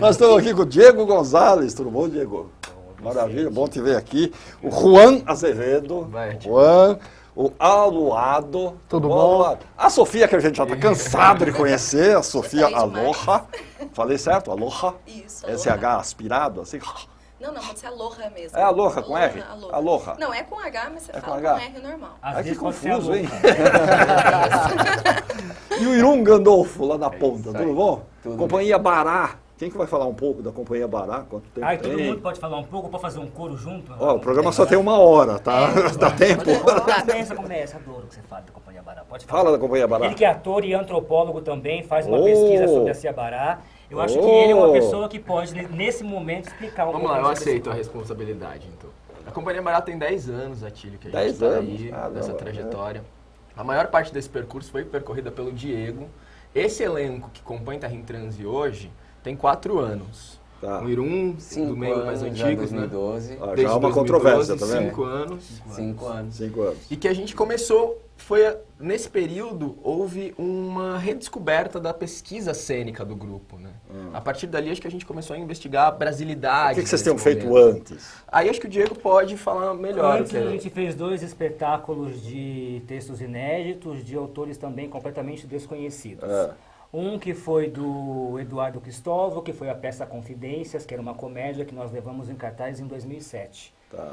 Nós estamos aqui com o Diego Gonzalez. Tudo bom, Diego? Maravilha, bom te ver aqui. O Juan Azevedo. Juan, o Aluado. Tudo bom? Aluado. A Sofia, que a gente já está cansado de conhecer, a Sofia Aloha. Falei certo? Aloha? Isso, SH aspirado, assim? Não, pode ser Aloha mesmo. É Aloha com R? Aloha. Não, é com H, mas você fala com R normal. Ai, que confuso, hein? E o Irum Gandolfo, lá na ponta, tudo bom? Tudo Companhia bem. Bará. Quem que vai falar um pouco da Companhia Bará? Quanto tempo tem? Todo mundo pode falar um pouco, pode fazer um coro junto? Ó, o programa só tem 1 hora, tá? Dá tempo. Começa, adoro o que você fala da Companhia Bará. Pode falar. Fala da Companhia Bará. Ele que é ator e antropólogo também, faz uma pesquisa sobre a Cia Bará. Eu acho que ele é uma pessoa que pode, nesse momento, explicar um pouco. Vamos lá, eu aceito a responsabilidade, então. A Companhia Bará tem 10 anos, Atílio, que a gente está aí, nessa trajetória. A maior parte desse percurso foi percorrida pelo Diego. Esse elenco que compõe Terra em Transe hoje tem 4 anos. Tá. O Irum, do meio mais antigos, 2012. né? Já há uma controvérsia também. 5 anos. 5 anos. 5 anos. E que a gente começou, nesse período, houve uma redescoberta da pesquisa cênica do grupo, né? A partir dali, acho que a gente começou a investigar a brasilidade. O que vocês tinham feito antes? Aí acho que o Diego pode falar melhor. Antes a gente fez 2 espetáculos de textos inéditos, de autores também completamente desconhecidos. Um que foi do Eduardo Cristóvão, que foi a peça Confidências, que era uma comédia que nós levamos em cartaz em 2007. Tá.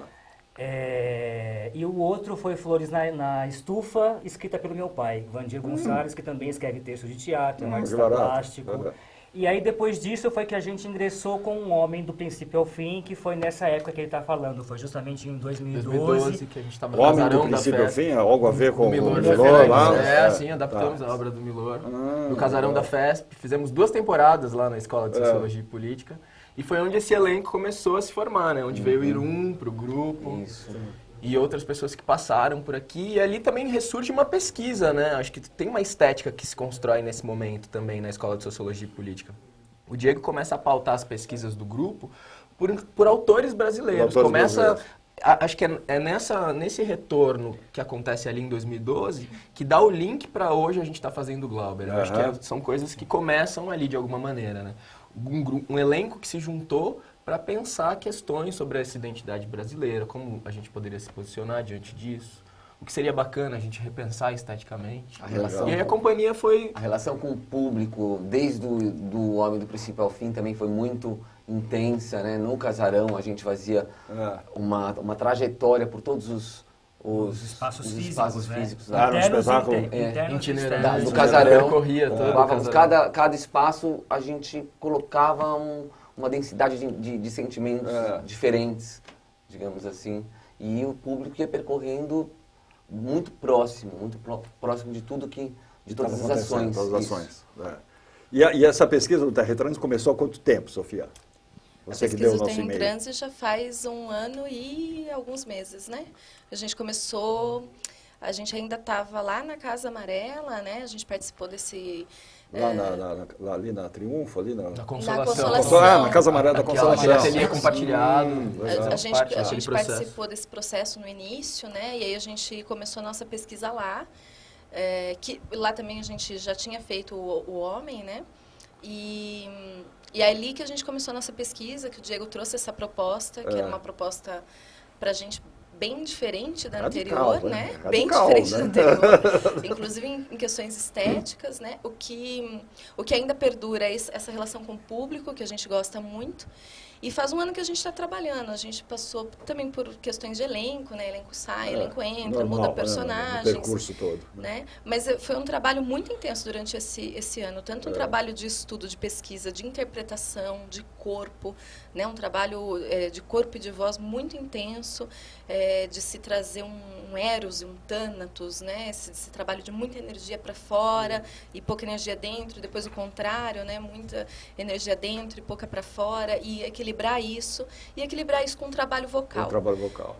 E o outro foi Flores na Estufa, escrita pelo meu pai, Vandir Gonçalves, que também escreve textos de teatro, é um artista plástico. E aí depois disso foi que a gente ingressou com Um Homem do Princípio ao Fim, que foi nessa época que ele está falando, foi justamente em 2012 que a gente estava no Homem do Princípio ao Fim, algo a ver com o Milor lá? Sim, adaptamos a obra do Milor. No Casarão da FESP, fizemos 2 temporadas lá na Escola de Sociologia e Política. E foi onde esse elenco começou a se formar, né? Onde veio o Irum pro grupo. Isso. E outras pessoas que passaram por aqui. E ali também ressurge uma pesquisa, né? Acho que tem uma estética que se constrói nesse momento também na Escola de Sociologia e Política. O Diego começa a pautar as pesquisas do grupo por autores brasileiros. Acho que é nesse retorno que acontece ali em 2012 que dá o link para hoje a gente está fazendo o Glauber. Acho que são coisas que começam ali de alguma maneira, né? Um elenco que se juntou para pensar questões sobre essa identidade brasileira, como a gente poderia se posicionar diante disso, o que seria bacana a gente repensar esteticamente. E aí a companhia foi... A relação com o público, desde do Homem do Princípio ao Fim, também foi muito intensa, né? No Casarão a gente fazia uma trajetória por todos os espaços físicos lá no espetáculo do Casarão. Corria Cada espaço a gente colocava uma densidade de sentimentos diferentes, digamos assim, e o público ia percorrendo muito próximo de tudo de todas as ações. Todas as ações. E essa pesquisa do Terra em Transe começou há quanto tempo, Sofia? Você que deu o nosso e-mail. A pesquisa do Terra em Transe já faz 1 ano e alguns meses, né? A gente começou, a gente ainda estava lá na Casa Amarela, né? A gente participou desse... ali na Triunfo, ali na Consolação. Na Casa Amarela da Consolação. Ateliê compartilhado. A gente participou desse processo no início, né? E aí a gente começou a nossa pesquisa lá. Que lá também a gente já tinha feito o Homem, né? E é ali que a gente começou a nossa pesquisa, que o Diego trouxe essa proposta, que era uma proposta para a gente bem diferente da anterior, né? Radical, bem diferente da anterior, inclusive em questões estéticas, né? O que ainda perdura é essa relação com o público, que a gente gosta muito. E faz 1 ano que a gente está trabalhando. A gente passou também por questões de elenco, né? Elenco sai, elenco entra, normal, muda personagens. O percurso todo. Né? Mas foi um trabalho muito intenso durante esse ano. Tanto um trabalho de estudo, de pesquisa, de interpretação, de corpo, né? Um trabalho de corpo e de voz muito intenso, de se trazer um Eros e um Thanatos, né? Esse trabalho de muita energia para fora e pouca energia dentro, e depois o contrário, né? Muita energia dentro e pouca para fora, e equilibrar isso com um trabalho vocal.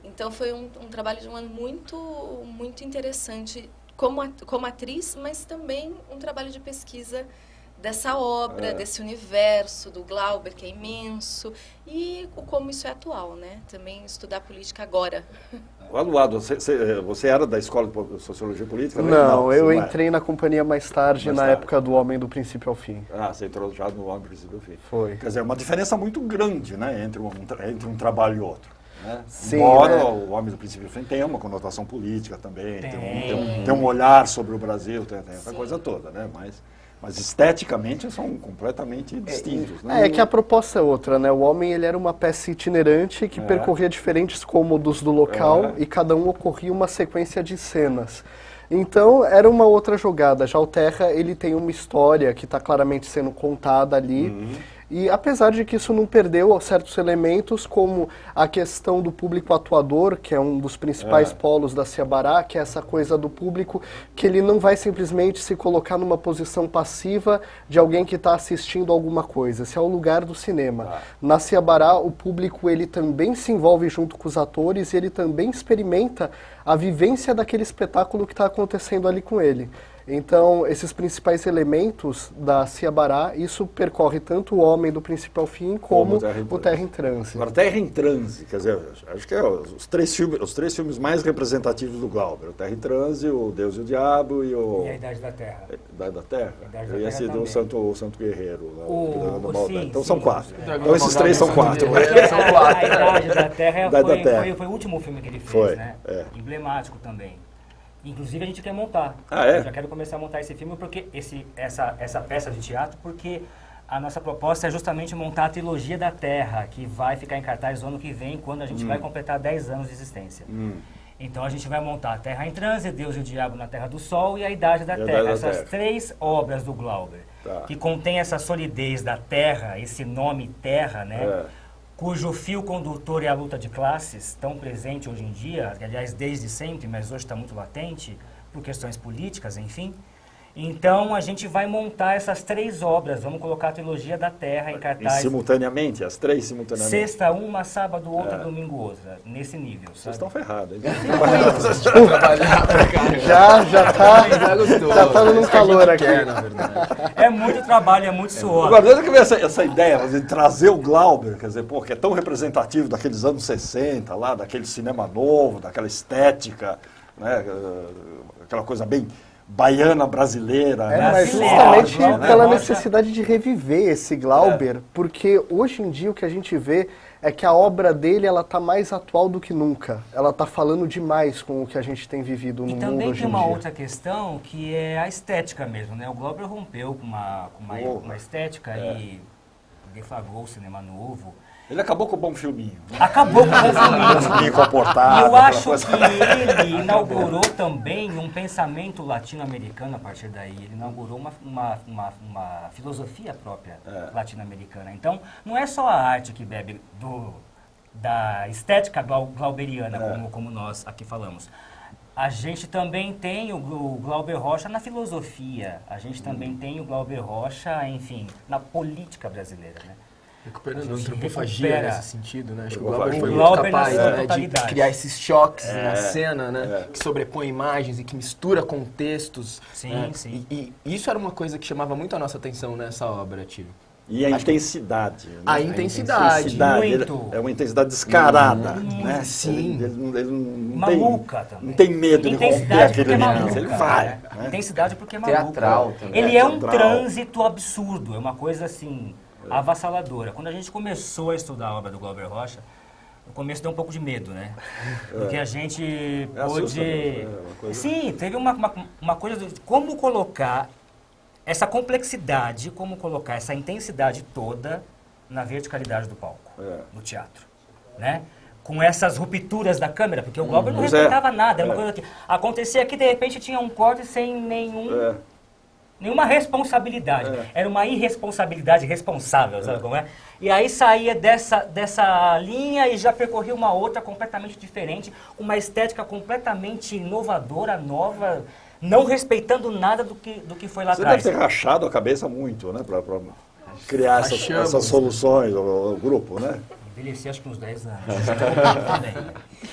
Então foi um trabalho de 1 ano muito, muito interessante como atriz, mas também um trabalho de pesquisa dessa obra, desse universo do Glauber, que é imenso, e como isso é atual, né? Também estudar política agora. Eduardo, você era da Escola de Sociologia Política? Não, eu entrei na companhia mais tarde, na época do Homem do Princípio ao Fim. Ah, você entrou já no Homem do Princípio ao Fim. Foi. Quer dizer, uma diferença muito grande, né, entre um trabalho e outro. Né? Sim, embora né? o Homem do Princípio ao Fim tenha uma conotação política também, tem um olhar sobre o Brasil, tem essa coisa toda, né? Mas esteticamente são completamente distintos. Né? É que a proposta é outra, né? O Homem ele era uma peça itinerante que percorria diferentes cômodos do local e cada um ocorria uma sequência de cenas. Então era uma outra jogada. Já o Terra ele tem uma história que está claramente sendo contada ali. E apesar de que isso não perdeu certos elementos, como a questão do público atuador, que é um dos principais polos da Ciabará, que é essa coisa do público, que ele não vai simplesmente se colocar numa posição passiva de alguém que está assistindo alguma coisa. Esse é o lugar do cinema. Na Ciabará, o público ele também se envolve junto com os atores e ele também experimenta a vivência daquele espetáculo que está acontecendo ali com ele. Então, esses principais elementos da Ciabará, isso percorre tanto o Homem do Princípio ao Fim, como o Terra em Transe. Agora, Terra em Transe, quer dizer, acho que é os três filmes mais representativos do Glauber. O Terra em Transe, o Deus e o Diabo e A Idade da Terra. A Idade da Terra? Eu ia ser do Santo Guerreiro. Então sim, são quatro. Então esses três são quatro. A Idade da Terra foi o último filme que ele fez, né? Emblemático também. Inclusive a gente quer montar. Eu já quero começar a montar esse filme, porque essa peça de teatro, porque a nossa proposta é justamente montar a trilogia da Terra, que vai ficar em cartaz no ano que vem, quando a gente vai completar 10 anos de existência. Então a gente vai montar a Terra em Transe, Deus e o Diabo na Terra do Sol e a Idade da Terra. Essas três obras do Glauber, que contém essa solidez da Terra, esse nome Terra, né? Cujo fio condutor é a luta de classes, tão presente hoje em dia, aliás, desde sempre, mas hoje está muito latente, por questões políticas, enfim. Então, a gente vai montar essas três obras, vamos colocar a trilogia da Terra em cartaz. Simultaneamente? As três simultaneamente? Sexta uma, sábado outra, domingo outra, nesse nível, sabe? Vocês estão ferrados, hein? Já tá num calor aqui. É muito trabalho, é muito suor. Agora, desde que veio essa ideia de trazer o Glauber, quer dizer, pô, que é tão representativo daqueles anos 60, lá, daquele cinema novo, daquela estética, né, aquela coisa bem baiana brasileira. Mas justamente pela necessidade de reviver esse Glauber, porque hoje em dia o que a gente vê é que a obra dele ela está mais atual do que nunca. Ela está falando demais com o que a gente tem vivido no mundo hoje em dia. E também tem uma outra questão que é a estética mesmo, né? O Glauber rompeu com uma estética e deflagrou o cinema novo. Ele acabou com o bom filminho. Acabou com o bom filminho. Bem comportado. E eu acho que ele inaugurou também um pensamento latino-americano a partir daí. Ele inaugurou uma filosofia própria latino-americana. Então, não é só a arte que bebe da estética glauberiana, como nós aqui falamos. A gente também tem o Glauber Rocha na filosofia. A gente também tem o Glauber Rocha, enfim, na política brasileira, né? Recuperando a antropofagia nesse sentido, né? Acho que o Glauber foi muito capaz, né, de criar esses choques na cena, né? Que sobrepõe imagens e que mistura contextos. Sim, sim. E isso era uma coisa que chamava muito a nossa atenção nessa obra, Tio. E a intensidade. Né? A intensidade. Muito. É uma intensidade descarada. Né? Sim. Ele não maluca também. Não tem medo de romper aquele limite. Ele vai. Né? Intensidade porque é maluca. Teatral também. Ele é um trânsito absurdo. É uma coisa assim... avassaladora. Quando a gente começou a estudar a obra do Glauber Rocha, no começo deu um pouco de medo, né? Porque a gente pôde... Sim, teve uma coisa de como colocar essa complexidade, como colocar essa intensidade toda na verticalidade do palco, no teatro, né? Com essas rupturas da câmera, porque o Glauber não respeitava nada, era uma coisa que acontecia que de repente tinha um corte sem nenhuma responsabilidade. Era uma irresponsabilidade responsável, sabe como é? E aí saía dessa linha e já percorria uma outra completamente diferente, uma estética completamente inovadora, nova, não respeitando nada do que foi lá atrás. Você deve ter rachado a cabeça muito, né? Pra criar essas soluções, o grupo, né? Envelheci acho que uns 10 anos.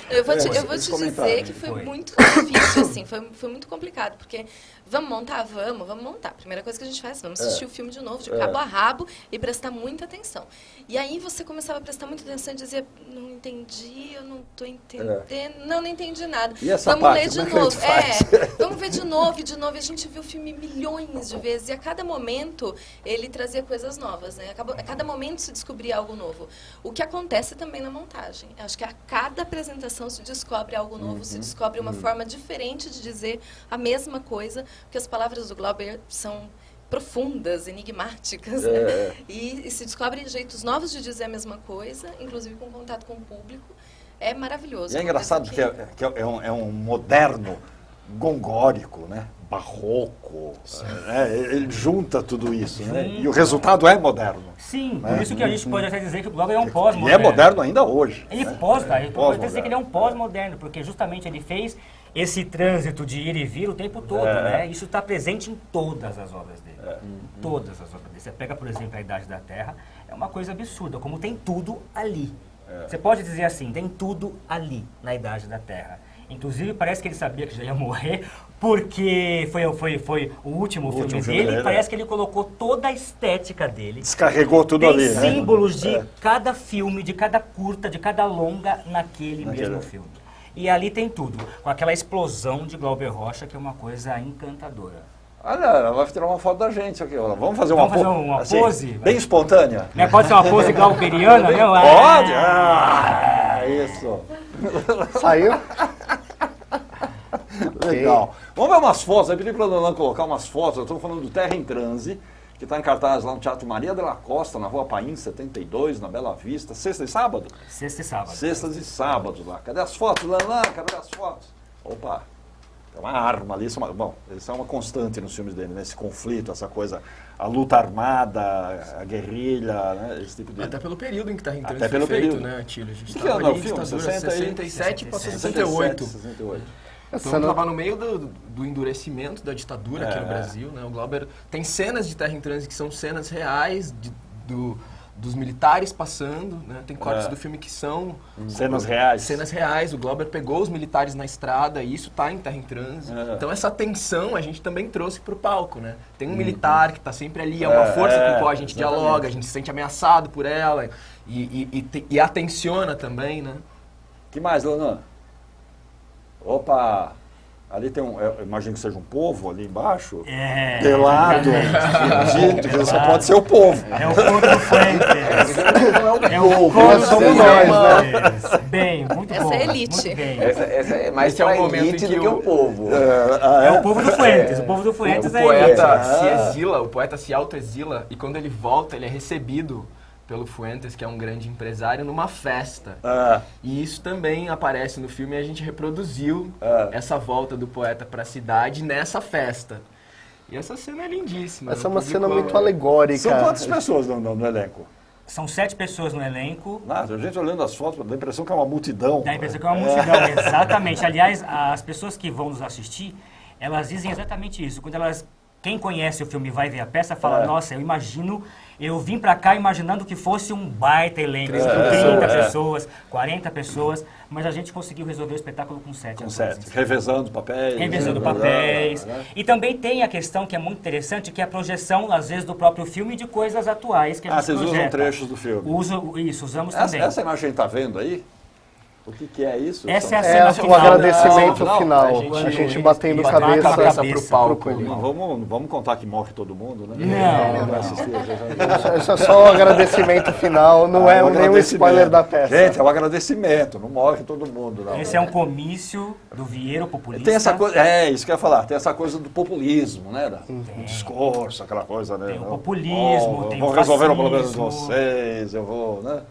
Eu vou te dizer que foi muito difícil, assim, foi muito complicado, porque vamos montar? Vamos montar. A primeira coisa que a gente faz, vamos assistir o filme de novo, de cabo a rabo, e prestar muita atenção. E aí você começava a prestar muita atenção e dizia, não entendi, eu não estou entendendo, não entendi nada. E essa vamos parte, ler de novo. Vamos ver de novo e de novo. E a gente viu o filme milhões de vezes, e a cada momento ele trazia coisas novas, né? A cada momento se descobria algo novo. O que acontece também na montagem. Acho que a cada apresentação se descobre algo novo, se descobre uma forma diferente de dizer a mesma coisa, porque as palavras do Glauber são profundas, enigmáticas, né? E se descobrem jeitos novos de dizer a mesma coisa, inclusive com contato com o público. É maravilhoso. E é engraçado que é um moderno gongórico, né? Barroco, ele junta tudo isso, né? E o resultado é moderno. Sim, por isso que a gente pode até dizer que o Glauber é um pós-moderno. E é moderno ainda hoje. Ele pode dizer que ele é um pós-moderno, porque justamente ele fez esse trânsito de ir e vir o tempo todo, né? Isso está presente em todas as obras dele. Todas as obras dele. Você pega, por exemplo, A Idade da Terra, é uma coisa absurda, como tem tudo ali. Você pode dizer assim, tem tudo ali, na Idade da Terra. Inclusive, parece que ele sabia que já ia morrer, porque foi o último filme dele, e parece que ele colocou toda a estética dele. Descarregou tudo ali, né? Tem símbolos de cada filme, de cada curta, de cada longa naquele mesmo filme. E ali tem tudo, com aquela explosão de Glauber Rocha, que é uma coisa encantadora. Olha, ela vai tirar uma foto da gente aqui. Vamos fazer uma pose? Assim, bem espontânea. Pode ser uma pose glauberiana, não? Pode? Isso. Saiu? Legal. Vamos ver umas fotos. Eu pedi para a Dona colocar umas fotos. Estamos falando do Terra em Transe, que está em cartaz lá no Teatro Maria de la Costa, na Rua Paim, 72, na Bela Vista. Sexta e sábado? Sexta e sábado. Sextas e sábados lá. Cadê as fotos, Lanlan? Cadê as fotos? Opa, tem uma arma ali. Bom, isso é uma constante nos filmes dele, né? Esse conflito, essa coisa, a luta armada, a guerrilha, né? Esse tipo de... Até pelo período em que Terra em Transe Até pelo foi feito, período. né, Tílio? A gente Que ano é o filme? 67 para 68. 68. Então estava no meio do endurecimento da ditadura aqui no Brasil, né? O Glauber tem cenas de Terra em Transe que são cenas reais dos militares passando, né? Tem cortes do filme que são cenas reais. Cenas reais. O Glauber pegou os militares na estrada e isso está em Terra em Transe. Então essa tensão a gente também trouxe para o palco, né? Tem um militar que está sempre ali, é uma força com a qual a gente dialoga, a gente se sente ameaçado por ela e atenciona também, né? Que mais, Leonan? Opa! Ali tem eu imagino que seja um povo ali embaixo. Pelado, dito, que só pode ser o povo. É o povo do Fuentes. É o povo, somos nós, né? Bem, muito bom. Essa é elite. Muito bem. Essa é mais pra elite do que o povo. É o povo do Fuentes. O povo do Fuentes o é poeta se exila, o poeta se autoexila e quando ele volta, ele é recebido pelo Fuentes, que é um grande empresário, numa festa. E isso também aparece no filme e a gente reproduziu essa volta do poeta para a cidade nessa festa. E essa cena é lindíssima. Essa é uma cena muito alegórica. São quantas pessoas no elenco? São 7 pessoas no elenco. A gente olhando as fotos, dá a impressão que é uma multidão. Dá a impressão que é uma multidão, exatamente. Aliás, as pessoas que vão nos assistir, elas dizem exatamente isso. Quem conhece o filme e vai ver a peça fala, nossa, eu vim pra cá imaginando que fosse um baita elenco, 30 pessoas, 40 pessoas, mas a gente conseguiu resolver o espetáculo com 7. Com 7, revezando papéis. Revezando papéis. E também tem a questão que é muito interessante, que é a projeção, às vezes, do próprio filme de coisas atuais que a gente vocês projeta. usam trechos do filme. Usamos também. Essa imagem que a gente está vendo aí? O que é isso? Essa é a cena final. O agradecimento final. A gente batendo cabeça pro palco. Vamos contar que morre todo mundo, né? Não. Isso é só o agradecimento final, não é nenhum spoiler da peça. Gente, é um agradecimento, não morre todo mundo. Não. Esse é um comício do Vieiro populista. Tem essa coisa, isso que eu ia falar, tem essa coisa do populismo, né? Do discurso, aquela coisa, né? Tem o populismo, tem o fascismo. Vou resolver o problema de vocês, eu vou, né?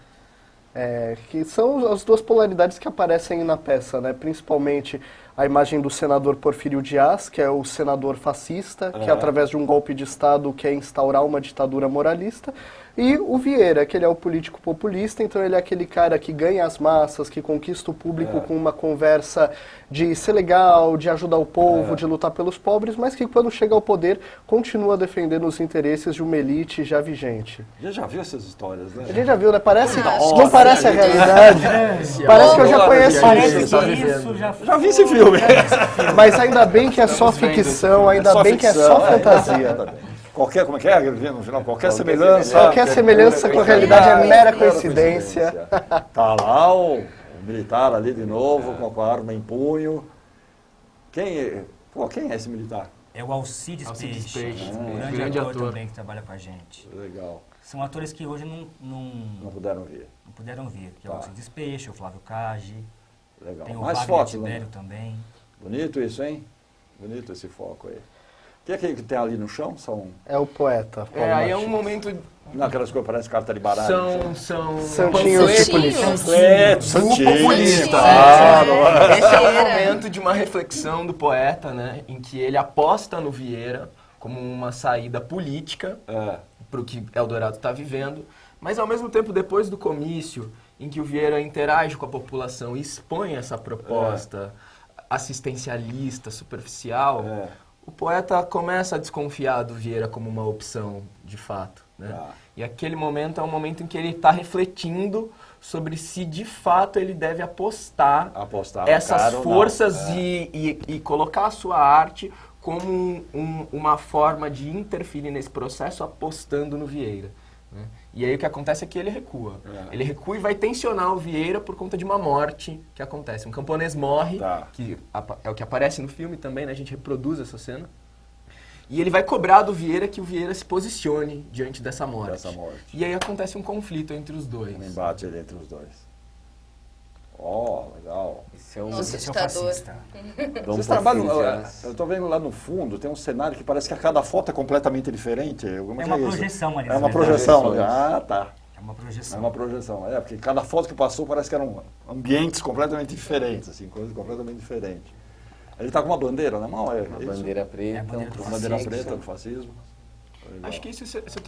Que são as duas polaridades que aparecem na peça, né? Principalmente a imagem do senador Porfírio Dias, que é o senador fascista, que através de um golpe de Estado quer instaurar uma ditadura moralista, E o Vieira, que ele é o político populista, então ele é aquele cara que ganha as massas, que conquista o público com uma conversa de ser legal, de ajudar o povo, de lutar pelos pobres, mas que quando chega ao poder continua defendendo os interesses de uma elite já vigente. A gente já viu essas histórias, né? A gente já viu, né? Parece, Nossa, não parece a realidade. Parece que eu já conheço Parece isso. que isso já Já vi esse filme. Mas ainda bem que é só ficção, ainda bem que é só fantasia. Qualquer, como é que é, no final? Qualquer semelhança. Qualquer semelhança com a realidade é mera coincidência. Tá lá o militar ali de novo, com a arma em punho. Quem é esse militar? É o Alcides Alcides Peixe, Peixe, um grande ator também que trabalha com a gente. Legal. São atores que hoje Não puderam ver. não puderam vir, que é o Alcides Peixe, o Flávio Cagi, Legal. tem o Mais Wagner fotos, Tibério né? também. Bonito isso, hein? Bonito esse foco aí. O que é aquele que tem ali no chão? São É o poeta. Paulo Aí é Martins. um momento... não, aquelas coisas que parecem carta de baralho. São Santinhos panfletos. de polícia. Santinho. populista. Esse é o momento de uma reflexão do poeta, né? Em que ele aposta no Vieira como uma saída política para o que Eldorado está vivendo, mas ao mesmo tempo, depois do comício, em que o Vieira interage com a população e expõe essa proposta assistencialista, superficial, o poeta começa a desconfiar do Vieira como uma opção, de fato, né? E aquele momento é um momento em que ele está refletindo sobre se de fato ele deve apostar essas forças e colocar a sua arte como uma forma de interferir nesse processo apostando no Vieira, né? E aí o que acontece é que ele recua. Ele recua e vai tensionar o Vieira por conta de uma morte que acontece. Um camponês morre, que é o que aparece no filme também, né? A gente reproduz essa cena. E ele vai cobrar do Vieira que o Vieira se posicione diante dessa morte. E aí acontece um conflito entre os dois. Um embate ali entre os dois. Legal. Esse é um Nossa, ditador. Vocês trabalham, eu estou vendo lá no fundo, tem um cenário que parece que a cada foto é completamente diferente. Como É que uma isso? projeção ali. É uma na projeção. verdade. Tá. É uma projeção. É uma projeção. Porque cada foto que passou parece que eram ambientes completamente diferentes, assim, coisas completamente diferentes. Ele está com uma bandeira na mão? Uma bandeira preta. É a bandeira do Uma bandeira fascismo. preta do fascismo. Legal. Acho que isso você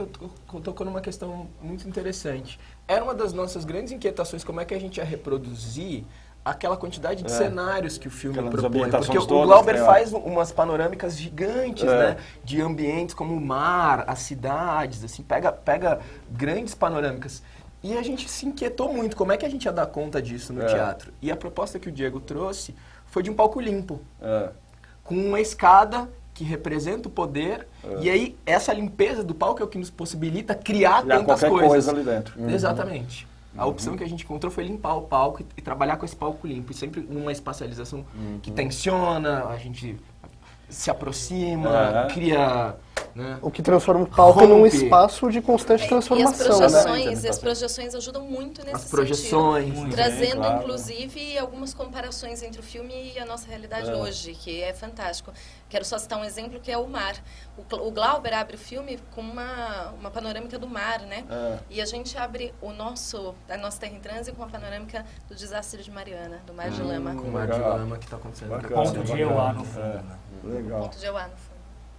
tocou numa questão muito interessante. Era uma das nossas grandes inquietações, como é que a gente ia reproduzir aquela quantidade de cenários que o filme Aquelas propõe. ambientações Porque o todas, Glauber né? faz umas panorâmicas gigantes, né? De ambientes como o mar, as cidades, assim, pega grandes panorâmicas. E a gente se inquietou muito, como é que a gente ia dar conta disso no teatro? E a proposta que o Diego trouxe foi de um palco limpo, com uma escada que representa o poder, e aí essa limpeza do palco é o que nos possibilita criar tantas qualquer coisas. coisa ali dentro. Exatamente. A opção que a gente encontrou foi limpar o palco e trabalhar com esse palco limpo. E sempre numa espacialização que tensiona, a gente se aproxima, cria... Né? O que transforma o palco num espaço de constante transformação, E as projeções ajudam muito nesse As projeções. sentido. Trazendo, inclusive, algumas comparações entre o filme e a nossa realidade hoje, que é fantástico. Quero só citar um exemplo, que é o mar. O Glauber abre o filme com uma panorâmica do mar, né? E a gente abre a nossa Terra em Trânsito com a panorâmica do desastre de Mariana, do Mar de Lama. Com o Mar de Lama que está acontecendo. Bacana. Ponto de EUA no fundo. Né? Legal. Ponto de Euá, no fundo.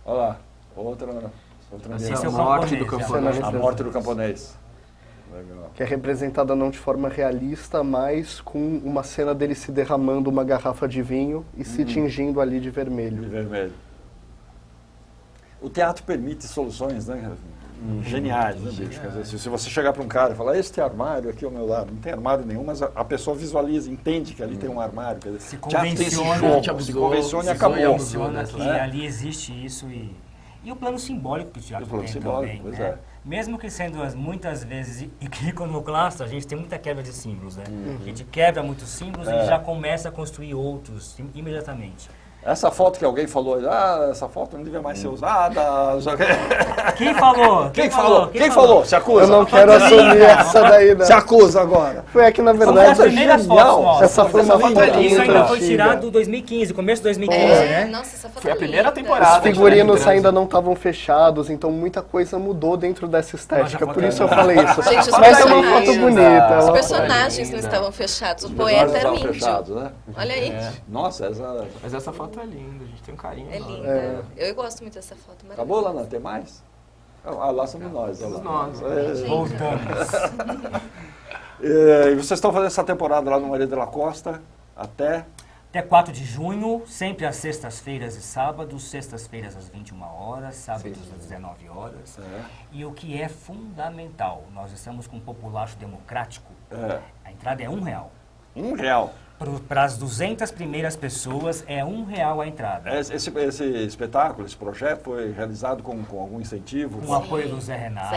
Olha lá, outra Esse é a o morte do camponês, camponês. A morte do camponês. Legal. que é representada não de forma realista, mas com uma cena dele se derramando uma garrafa de vinho e se tingindo ali de vermelho. De vermelho. O teatro permite soluções, né? Geniais, né, bicho? Quer dizer, se você chegar para um cara e falar, este armário aqui ao meu lado, não tem armário nenhum, mas a pessoa visualiza, entende que ali tem um armário. Quer dizer, Se teatro tem esse convenciona, jogo, se convenciona e acabou. Funciona que ali existe isso e o plano simbólico que o teatro tem também, pois né? Mesmo que sendo muitas vezes iconoclasta, a gente tem muita quebra de símbolos, né? A gente quebra muitos símbolos e já começa a construir outros imediatamente. Essa foto que alguém falou, essa foto não devia mais ser usada. Quem falou? Quem falou? Quem falou? Se acusa. Eu não quero assumir essa daí, não. Se acusa agora. Foi aqui, na Foi verdade, as primeiras fotos nossas. essa foi uma foto Isso ainda muito foi antiga. tirado em 2015, começo de 2015, né? Nossa, essa foto Foi a é primeira linda. temporada. Os figurinos ainda não estavam fechados, então muita coisa mudou dentro dessa estética. Por isso eu falei isso. Gente, os Mas é uma personagens- foto bonita. Os uma- personagens não estavam fechados, o poeta era índio. Fechados, né? Olha aí, Nossa, essa... Mas essa foto é linda, a gente tem um carinho. é enorme. linda. Eu gosto muito dessa foto, Acabou, maravilhosa. Lana? Tem mais? Lá somos nós. Somos nós. Voltamos. E vocês estão fazendo essa temporada lá no Maria de la Costa até 4 de junho, sempre às sextas-feiras e sábados, sextas-feiras às 21 horas, sábados às 19 horas. E o que é fundamental, nós estamos com um populacho democrático, a entrada é R$1. R$1. Para as 200 primeiras pessoas é R$1 a entrada. Esse espetáculo, esse projeto foi realizado com algum incentivo? Com o apoio do Zé Renato.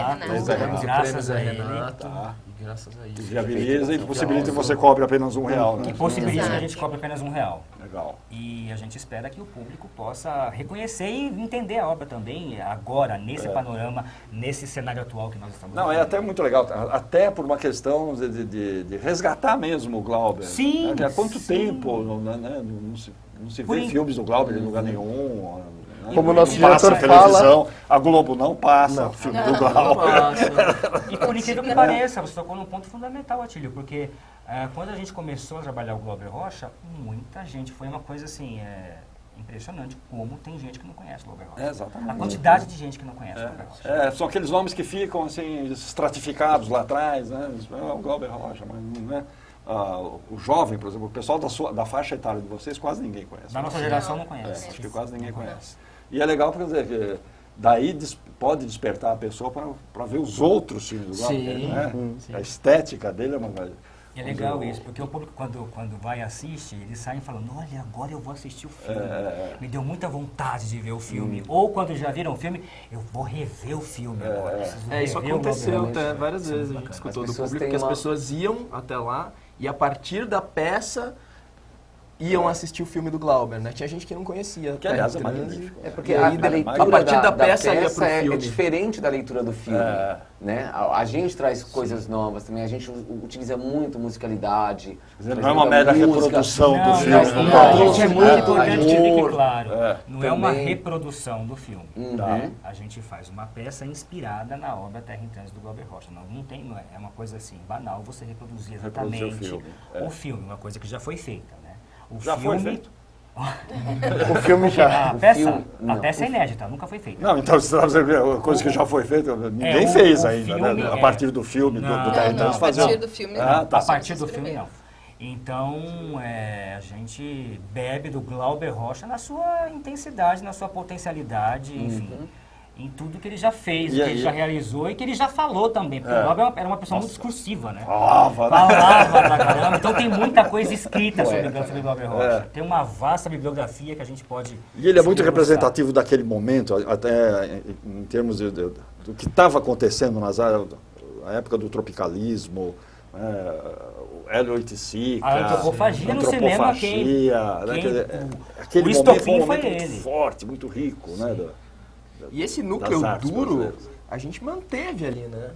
Graças a Renato. E graças a isso. Viabiliza e possibilita que você cobre apenas R$1, né? Que possibilita que a gente cobre apenas R$1. Legal. E a gente espera que o público possa reconhecer e entender a obra também, agora, nesse panorama, nesse cenário atual que nós estamos vivendo. É até muito legal, até por uma questão de resgatar mesmo o Glauber. Sim. Há quanto tempo não se vê filmes do Glauber em lugar nenhum. Como o nosso diretor fala, a Globo não passa filme do Glauber. E por incrível que pareça, você tocou num ponto fundamental, Atílio, porque quando a gente começou a trabalhar o Glauber Rocha, muita gente, foi uma coisa assim, impressionante como tem gente que não conhece o Glauber Rocha. Exatamente. A quantidade de gente que não conhece o Glauber Rocha. São aqueles nomes que ficam assim, estratificados lá atrás, né? O Glauber Rocha, mas não é... o jovem, por exemplo, o pessoal da faixa etária de vocês, quase ninguém conhece. Da nossa geração não conhece. Acho que quase ninguém conhece. E é legal, quer dizer, que daí pode despertar a pessoa para ver os outros filmes do Glauber, né? A estética dele é uma coisa. É legal isso, porque o público, quando vai assistir, eles saem falando, olha, agora eu vou assistir o filme. Me deu muita vontade de ver o filme. Ou quando já viram o filme, eu vou rever o filme agora. Isso aconteceu várias vezes, a gente escutou do público que as pessoas iam até lá e a partir da peça iam assistir o filme do Glauber, né? Tinha gente que não conhecia. Que aliás é magnífico. Porque a leitura a partir da peça ia pro filme. É diferente da leitura do filme, né? A gente traz coisas novas também, a gente utiliza muito musicalidade. Não é uma mera reprodução do filme. É muito importante que fique claro. Não é uma reprodução do filme. A gente faz uma peça inspirada na obra Terra em Trânsito do Glauber Rocha. Não é uma coisa assim, banal você reproduzir exatamente o filme, uma coisa que já foi feita, né? Foi feito? O filme já. A peça é inédita, nunca foi feita. Não, então você está dizendo coisa que já foi feita, ninguém fez ainda, né? A partir do filme, do Terra em Trânsito fazer. A partir do filme, não. A partir do filme, não. Então, a gente bebe do Glauber Rocha na sua intensidade, na sua potencialidade, enfim. Em tudo que ele já fez, que ele já realizou e que ele já falou também. Porque o Glauber era uma pessoa muito discursiva, né? Falava pra caramba. Então tem muita coisa escrita sobre o Glauber Rocha. Tem uma vasta bibliografia que a gente pode... E ele é muito representativo daquele momento, até em termos do que estava acontecendo na época do tropicalismo, o Hélio Oiticica, a antropofagia no cinema, aquele o momento foi um foi momento ele. muito forte, muito rico, né? E esse núcleo duro, a gente manteve ali, né?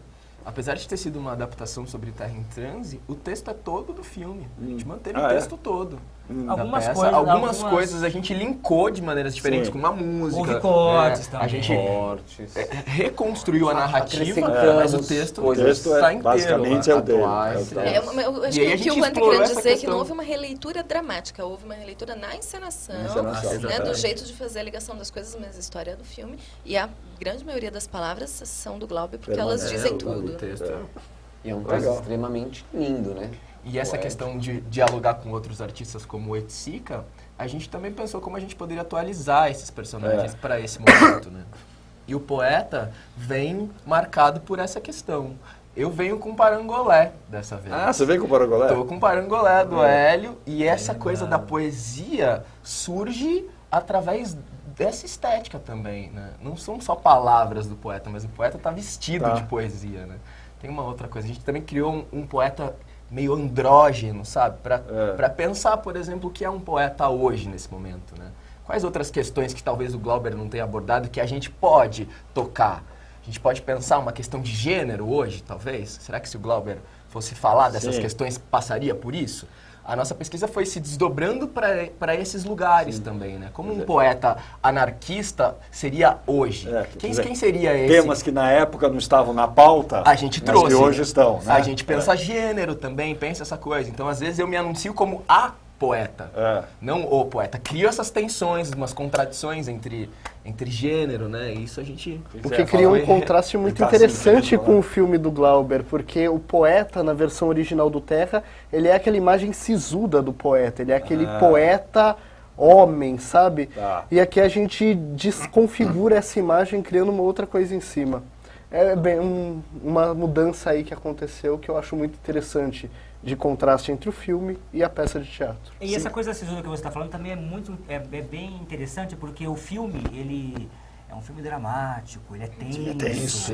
Apesar de ter sido uma adaptação sobre Terra em Transe, o texto é todo do filme. A gente manteve o texto todo. Algumas coisas a gente linkou de maneiras diferentes, com uma música. Houve cortes também. A gente reconstruiu a narrativa, mas o texto está inteiro. Basicamente é o dele. Eu acho que o que o Wander quer dizer é que não houve uma releitura dramática, houve uma releitura na encenação, né, do jeito de fazer a ligação das coisas, mas a história do filme. E a grande maioria das palavras são do Glauber, porque elas dizem tudo. E é um texto extremamente lindo, né? E essa questão de dialogar com outros artistas como o Oiticica, a gente também pensou como a gente poderia atualizar esses personagens para esse momento, né? E o poeta vem marcado por essa questão. Eu venho com Parangolé dessa vez. Você vem com Parangolé? Tô com Parangolé do Hélio, e essa coisa da poesia surge através dessa estética também, né? Não são só palavras do poeta, mas o poeta está vestido de poesia, né? Tem uma outra coisa, a gente também criou um poeta meio andrógeno, sabe? Para pensar, por exemplo, o que é um poeta hoje, nesse momento, né? Quais outras questões que talvez o Glauber não tenha abordado que a gente pode tocar? A gente pode pensar uma questão de gênero hoje, talvez? Será que se o Glauber fosse falar dessas questões, passaria por isso? A nossa pesquisa foi se desdobrando para esses lugares também, né? Como um poeta anarquista seria hoje? Quem seria esse? Temas que na época não estavam na pauta, a gente trouxe, mas que hoje estão, né? A gente pensa gênero também, pensa essa coisa. Então, às vezes, eu me anuncio como a poeta. Não o poeta. Cria essas tensões, umas contradições entre gênero, né? Isso a gente... O que cria um contraste muito interessante com o filme do Glauber, porque o poeta, na versão original do Terra, ele é aquela imagem sisuda do poeta, ele é aquele poeta homem, sabe? E aqui a gente desconfigura essa imagem criando uma outra coisa em cima. É bem uma mudança aí que aconteceu que eu acho muito interessante, de contraste entre o filme e a peça de teatro. E essa coisa sisuda que você está falando também é bem interessante, porque o filme, ele é um filme dramático, ele é tenso,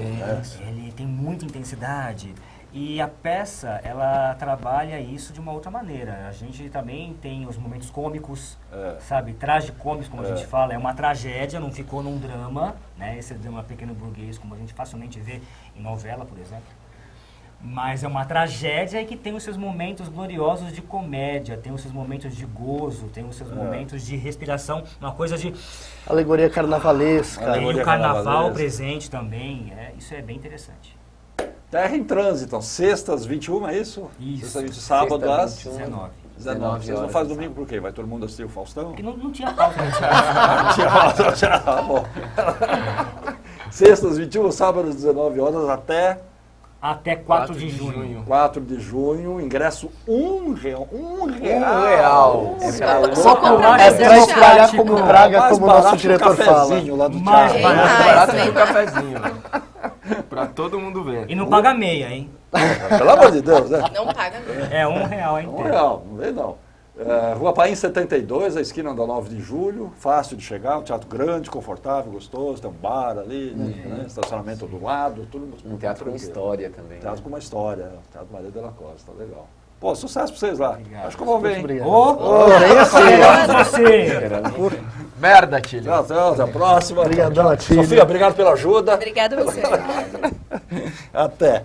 ele tem muita intensidade. E a peça, ela trabalha isso de uma outra maneira. A gente também tem os momentos cômicos, sabe? Tragicômicos, como a gente fala. É uma tragédia, não ficou num drama, né? Esse drama pequeno burguês, como a gente facilmente vê em novela, por exemplo. Mas é uma tragédia que tem os seus momentos gloriosos de comédia, tem os seus momentos de gozo, tem os seus momentos de respiração, uma coisa de... Alegoria carnavalesca. E o carnaval presente também, isso é bem interessante. Terra em Trânsito, então, sextas 21, é isso? Isso. Sexta 20, sábado às 19. 19. Vocês não fazem domingo por quê? Vai todo mundo assistir o Faustão? Porque não tinha pauta, né? Não tinha, tá bom. Sextas 21, sábado às 19 horas até 4 de junho. 4 de junho, ingresso R$1. Só comprar É pra espalhar como praga, como o nosso diretor fala. Lá do Mais teatro. Barato que o cafezinho. Pra todo mundo ver. E não paga meia, hein? Pelo amor de Deus, né? Não paga mesmo. É R$1 inteiro. R$1, não vê não. Rua Paim 72, a esquina da 9 de julho, fácil de chegar, um teatro grande, confortável, gostoso, tem um bar ali, né, estacionamento do lado, tudo. Um teatro com história também. Teatro com uma história, Teatro Maria de la Costa, legal. Pô, sucesso pra vocês lá. Obrigado. Acho que eu vou ver, hein? Você. Merda, Tilly. Tchau, até a próxima. Obrigadão, Atílio. Sofia, obrigado pela ajuda. Obrigada a você. Até.